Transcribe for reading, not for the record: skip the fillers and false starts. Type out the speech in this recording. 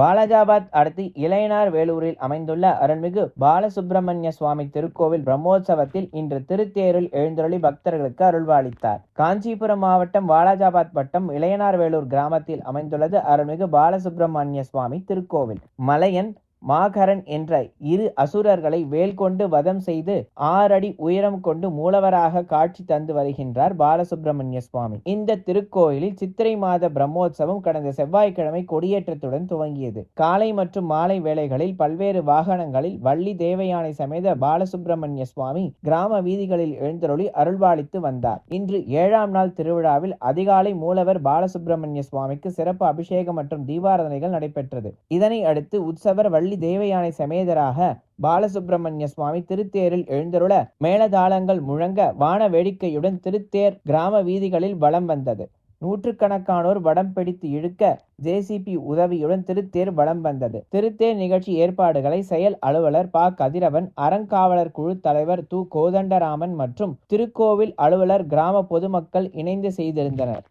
வாலாஜாபாத் அடுத்து இளையனார் வேலூரில் அமைந்துள்ள அருள்மிகு பாலசுப்பிரமணிய சுவாமி திருக்கோவில் பிரம்மோற்சவத்தில் இன்று திருத்தேரில் எழுந்தருளி பக்தர்களுக்கு அருள்பாலித்தார். காஞ்சிபுரம் மாவட்டம் வாலாஜாபாத் வட்டம் இளையனார் வேலூர் கிராமத்தில் அமைந்துள்ளது அருள்மிகு பாலசுப்பிரமணிய சுவாமி திருக்கோவில். மலையன் மாகரன் என்ற இரு அசுரர்களை வேல் கொண்டு வதம் செய்து 6 அடி உயரம் கொண்டு மூலவராக காட்சி தந்து வருகின்றார் பாலசுப்பிரமணிய சுவாமி. இந்த திருக்கோயிலில் சித்திரை மாத பிரம்மோற்சவம் கடந்த செவ்வாய்க்கிழமை கொடியேற்றத்துடன் துவங்கியது. காலை மற்றும் மாலை வேளைகளில் பல்வேறு வாகனங்களில் வள்ளி தேவயானை சமேத பாலசுப்பிரமணிய சுவாமி கிராம வீதிகளில் எழுந்தருளி அருள்பாலித்து வந்தார். இன்று 7ஆம் நாள் திருவிழாவில் அதிகாலை மூலவர் பாலசுப்பிரமணிய சுவாமிக்கு சிறப்பு அபிஷேகம் மற்றும் தீபாராதனைகள் நடைபெற்றது. இதனை அடுத்து உற்சவர் வள்ளி தேவயானை சமேதராக பாலசுப்பிரமணிய சுவாமி திருத்தேரில் எழுந்தருள மேளதாளங்கள் முழங்க வான வேடிக்கையுடன் திருத்தேர் கிராம வீதிகளில் வலம் வந்தது. நூற்றுக்கணக்கானோர் வடம் பிடித்து இழுக்க ஜேசிபி உதவியுடன் திருத்தேர் வலம் வந்தது. திருத்தேர் நிகழ்ச்சி ஏற்பாடுகளை செயல் அலுவலர் ப. கதிரவன், அறங்காவலர் குழு தலைவர் து. கோதண்டராமன் மற்றும் திருக்கோவில் அலுவலர் கிராம பொதுமக்கள் இணைந்து செய்திருந்தனர்.